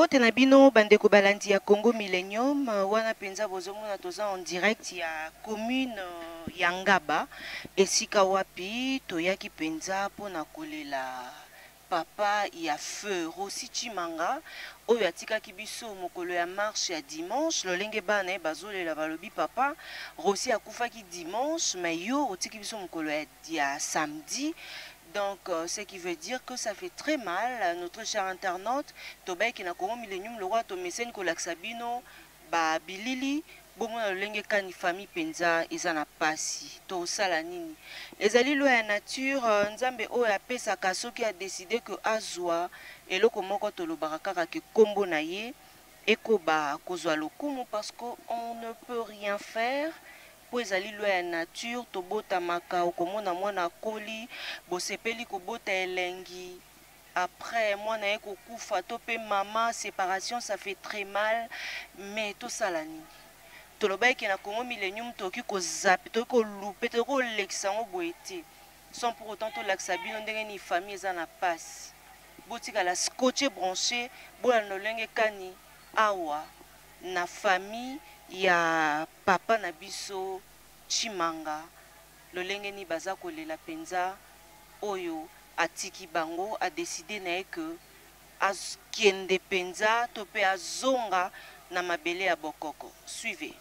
Mbote na bino bandeko balandi ya Congo Millennium wana penza bozomona toza en direct ya commune ya Ngaba esika wapi toyaki penza pona kolela papa ya feu Rossi Chimanga oyo atikaki biso mokolo ya marche ya dimanche lolenge bana bazolela balobi papa Rossi akufaki dimanche mais yo otiki biso mokolo ya samedi. Donc, ce qui veut dire que ça fait très mal, notre cher internaute, Tobaï qui n'a Congo Millennium, le roi Tomesen, Kolaksabino, ba Bilili, Bomona Lenge Kani, famille Penza, Izana Pasi, To Salanini. Les alliés de la nature, Nzambe Oya Pesa Kaso qui a décidé que Azwa, et le Komoko Tolo Barakara qui Kombo Naye, et Koba Kozwa Lokumu, parce qu'on ne peut rien faire. Po ezali loi ya nature tobota maka okomona mwana koli bosepeli kobota elengi après mwana ye kokufa to pe mama séparation ça fait très mal mais to salani tolobaiki na Congo Millennium toki ko zap to ko louper to ko lekisa ngo boete sans pour autant to laksa bino ndenge ni famille eza na passe botika la scotché branché bola nolenge kani awa na famille ya papa na biso Chimanga lolenge ni baza kolela penza oyo atiki bango a décidé na que kiende penza to pe azonga na mabele ya bokoko. Suivez.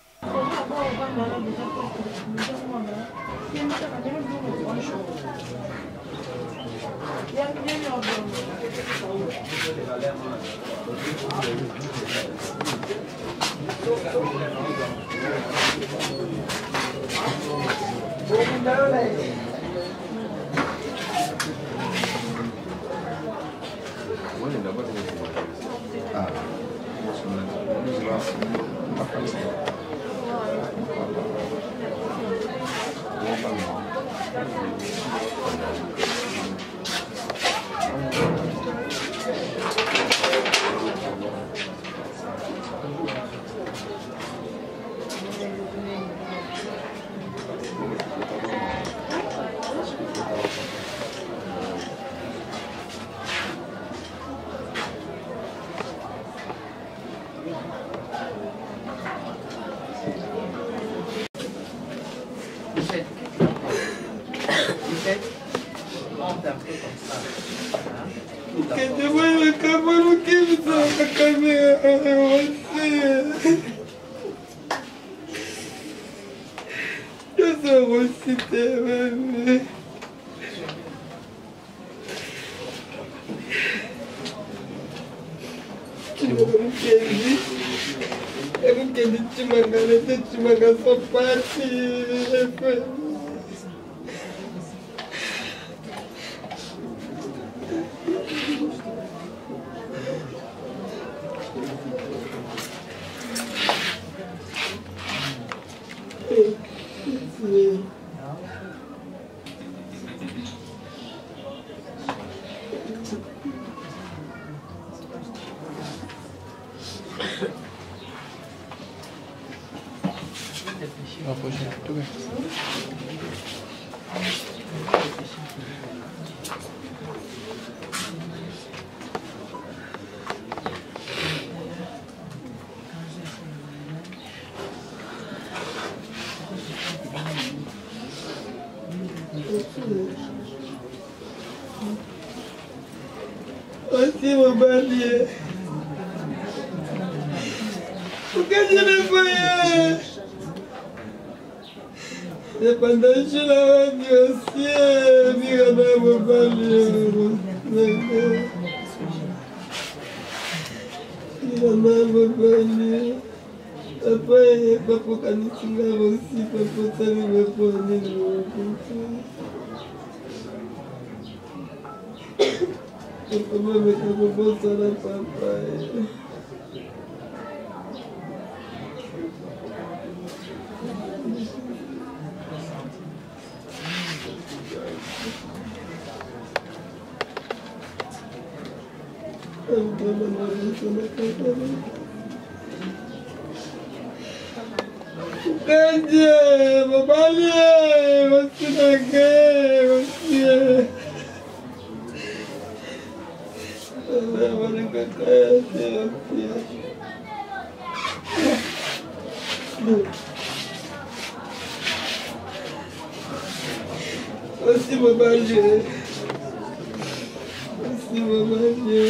Aussi mon balier. Pourquoi je le voyais? Et pendant que je l'avais mis au ciel, il mon balier. Il mon balier. Après, papa, quand il a aussi, papa, ça me prenait le Comment me comment ça la papa Dieu, mon balier, monsieur Nagué, monsieur. Merci maman Dieu. Merci maman Dieu.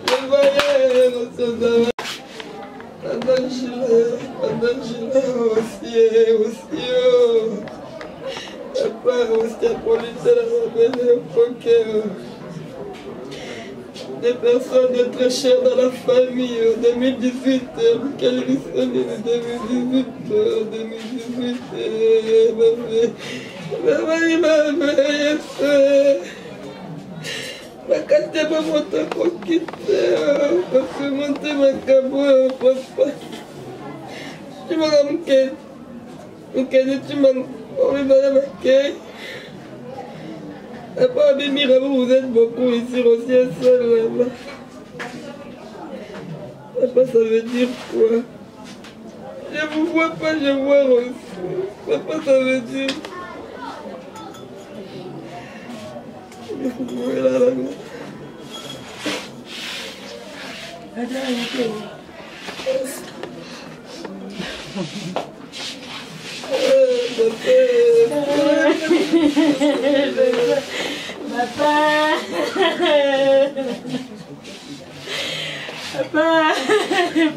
Je voyais l'émotion aussi. Papa, aussi pour des personnes de très chères dans la famille en 2018, quelle émission en 2018, ma qualité de monter pour quitter, parce que monter ma cabo, papa. Tu m'as manqué, tu m'as manqué. Papa, vous êtes beaucoup ici aussi seul là-bas. Papa, ça veut dire quoi? Je vous vois pas, je vois aussi. Papa, ça veut dire.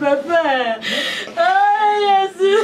Papa, oh Jésus.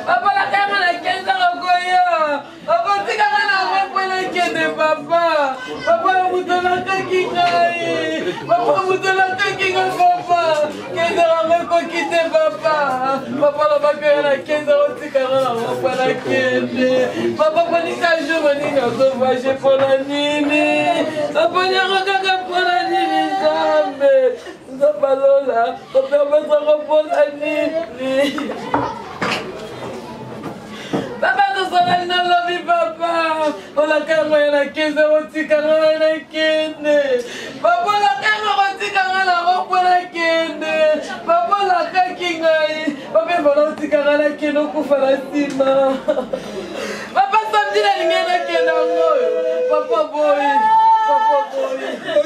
Papa la caméra, 15 ans, papa. Papa, vous donnez un kingai. Papa, vous donnez un kingai, papa. Qu'est-ce que vous quittez, papa? Papa, la bague, la caisse, la ticara, la la caisse. Papa, panique à jour, panique à sauvage pour la nini. Papa, il y a un gars pour la nini, jamais. Papa, là, papa, va pour la nini. Papa, tu seras dans la vie, papa. On a qu'à voir la caisse, on t'y carre la caisse. Papa, la caisse, on t'y carre la robe la caisse. Papa, la caisse, papa, on t'y carre la caisse, on coupe la cima. Papa, samedi, la lumière la caisse, papa, boy.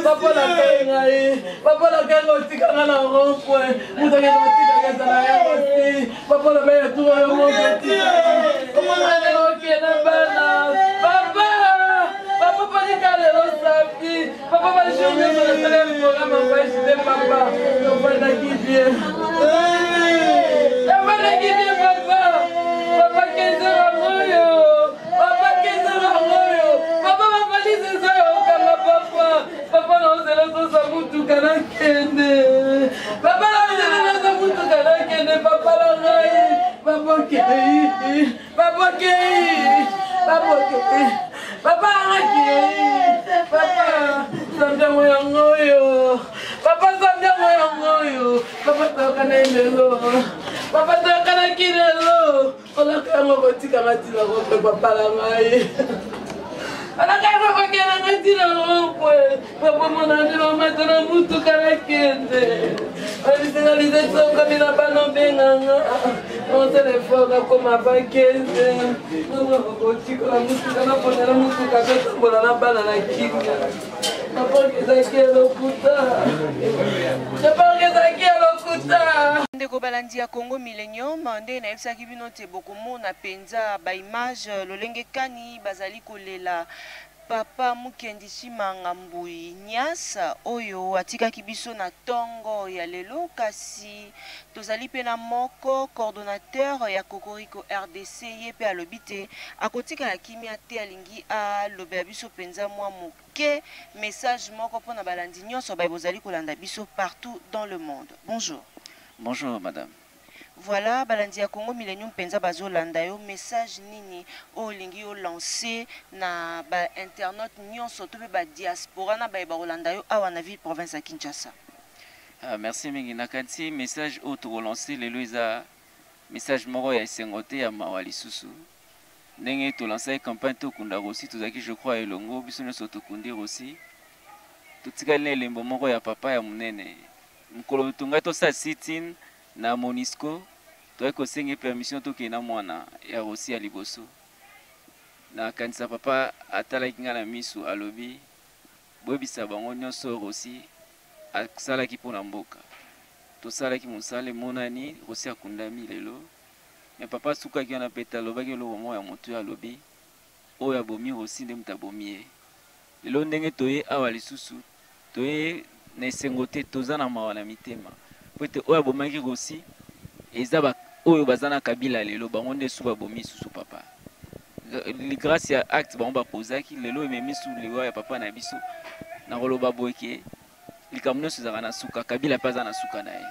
Papa la caille, papa la caille aussi quand on a rond-point. Vous avez aussi dans la aussi. Papa la caille tout le monde aussi. Comment on a le papa, papa pas dit qu'elle est sapi. Papa va jouer sur le téléphone, on va acheter papa. On va la guider. On va la guider papa. Papa 15 euros. Papa 15 euros. Papa va valiser ça. Papa non c'est la sauce à moutou kana kende. Papa non c'est la sauce à moutou kana kende. Papa la raille. Papa kei. Papa kei. Papa kei. Papa kei. Papa samdia moya ngoyo. Papa samdia moya ngoyo. Papa tokana imelo. Papa tokana kinelo. Ola kango kotika ngatila ko papa la raille. Ana kama kwa kena ngatila rompwe papa mwanandilo matana mutu kana kende alisinalize tsonga mina bano benganga on telefoka koma bakende ngwa kochiko la mutu kana ponela mutu kabeta bola na bana na kinga papa kezakelo kuta papa kezakelo kuta ndeko balandi ya Congo Millennium nde na ebisaki bino te bokomona penza ba image lolenge kani bazali kolela papa Mukendi Chimanga Mbui Nyasa oyo atikaki biso na tongo ya lelo kasi tozali pe na moko coordonnateur ya Kokoriko RDC ye pe alobi te akotika ya kimia te alingi alobe biso penza mwa moke message moko mpona balandi nyonso baye bozali kolanda biso partout dans le monde. Bonjour. Bonjour madame. Voilà, balandi ya Congo Millennium penza bazolanda yo message nini o lingi yo lancer na ba internaute nyonso to pe ba diaspora na ba rolanda yo awa na ville province ya Kinshasa. Merci mingi nakanti message auto relancer lelo eza message moko ya esengote ya mawali susu. Ndenge to lancer campagne to kunda aussi tozaki je crois elongo biso nyonso to kundi aussi. Totikali elembo moko ya papa ya munene. Mukolo tunga to sa sit-in na Monisco to eko senge permission to ke na mwana ya aussi ya liboso na kanisa papa atala kinga na misu alobi bobisa bango nyonso aussi asala ki pona mboka to sala ki mosale monani aussi akundami lelo mais papa suka ki na peta lobaki lo mo ya moto alobi oya bomi aussi nde mutabomie lelo ndenge toye awa lisusu toye na sengote tozana mawana mitema peut oya bomaki aussi ezaba oyo bazana kabila lelo bango nde suba bomi susu papa grâce ya acte bango bakozaki lelo ememisu lewa ya papa na biso na koloba boyeke likambo nyonso ezaka na suka kabila mpe aza na suka na ye.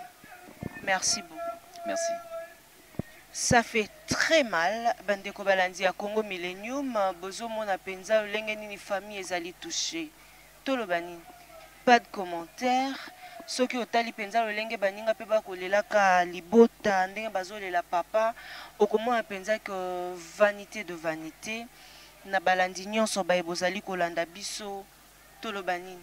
Merci beaucoup. Merci. Ça fait très mal bandeko balandi ya Congo Millennium bozomona penza lolenge nini famille ezali touchée toloba nini pas de commentaire. Soki otali penza lolenge baninga pe bakolelaka libota ndenge bazolela papa okomona penza que vanité de vanité na balandi nyonso baye bozali kolanda biso toloba nini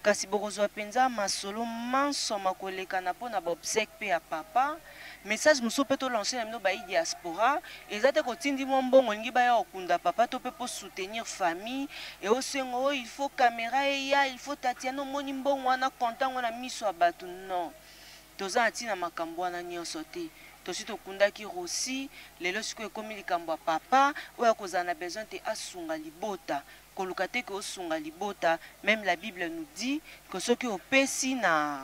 kasi bokozwa penza masolo manso makoleka na pona ba obsèque pe ya papa message muso pe to lancer na mino ba diaspora ezate ko tindi mo mbongo ngi ba ya okunda papa to pe pour soutenir famille et au sengo il faut caméra et il faut Tatiana moni mbongo wana content wana miso abatu non toza atina makambo wana nyonso te tosi tokundaki rosi lelo siko ekomi likambo ya papa oyo akozala na besoin te asunga libota koluka te ke osunga libota. Même la Bible nous dit que ce qui opesi na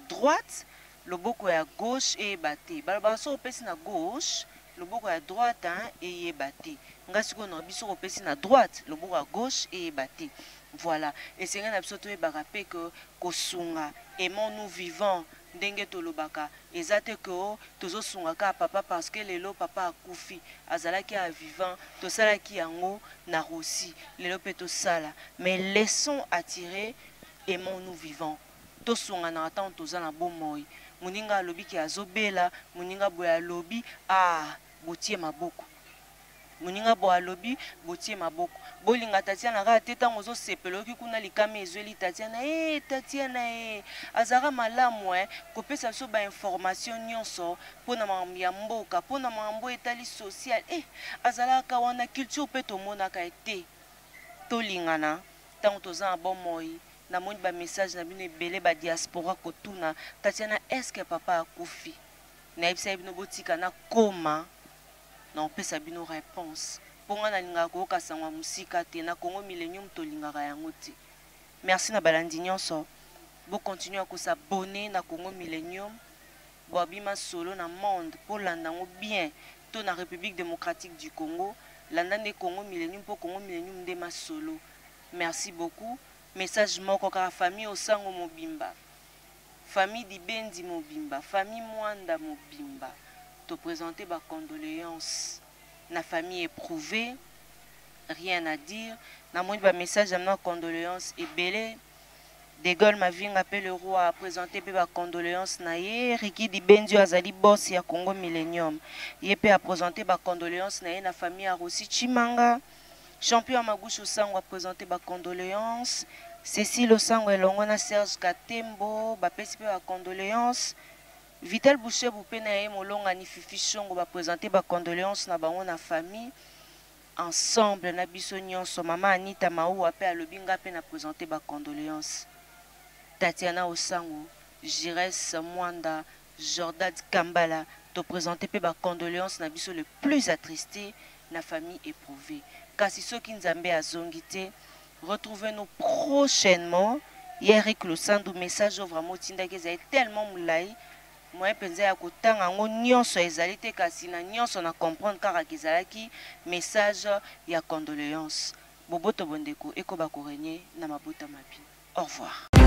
droite loboko ya gauche et batté baloba so opesi na gauche loboko ya droite eyeba te nga sikoyo na biso kopesi na droite loboko ya gauche eyeba te. Voilà, esengeli na biso toyebaka mpe ke kosunga aimons nous vivants ndenge tolobaka eza te ke tozosunga kaka papa parce que lelo papa akufi azalaki ya vivant tosalaki yango na rosi lelo mpe tosala, mais laissons attirer aimons nous vivants tosunga na ntango toza na bomoi moninga alobi ki azobela moninga boye alobi botie maboko moninga boye alobi botie maboko bolinga Tatiana kaka te ntango ozosepeloki kuna likama ezweli Tatiana Tatiana azalaka malamu kopesa biso bainformation nyonso mpona makambo ya mboka mpona makambo etali social azalaka wana culture mpe tomonaka ete tolingana ntango toza na bomoi namoni bamessage na bino ebele badiaspora kotuna Tatiana eske papa akufi nayebisa bino botika na koma na opesa bino réponse ponga nalingaka koyoka sangwa musika te na Congo Millennium tolingaka yango te. Merci na balandi nyonso bokontinue kosabone na Congo Millennium boabima solo na monde po landa yango bien to na République démocratique du Congo landa nde Congo Millennium po Congo Millennium nde masolo. Merci beaucoup. Message moko kaka famille Osango Mobimba, famille Dibendi Mobimba, famille Mwanda Mobimba, te présenter ma condoléance. Na famille éprouvée, rien à dire. Na moi ba message amena condoléance et belé. De Gaulle ma vie appelle le roi à présenter ma condoléance na ye. Riki Dibendi azali boss ya Congo Millennium. Ye pe a présenter ma condoléance na ye na famille a Rossi Chimanga. Champion Magouche Osango a présenté ma condoléance. Cécile Osango elongona Serge Katembo bapesi pe ba condoléance. Vital Boucher Boupé na ye molonga ni Fifi Chongo ba présenté ba condoléance na bango na famille. Ensemble na biso nyonso mama Anita Maou pe alobinga pe na présenté ba condoléance. Tatiana Osango, Jires Mwanda, Jordan Kambala te présenté pe ba condoléance na biso le plus attristé na famille éprouvée. Kasi soki nzambe azongite, retrouvez-nous prochainement. Eric Losandou message vraiment tindaki ezali tellement moulai. Moi penza ya kotanga ngo nyonso ezali te kasi na nyonso na comprendre kaka ezalaki message ya condoléance. Boboto bondeko eko ba korenye na mabota mabi. Au revoir.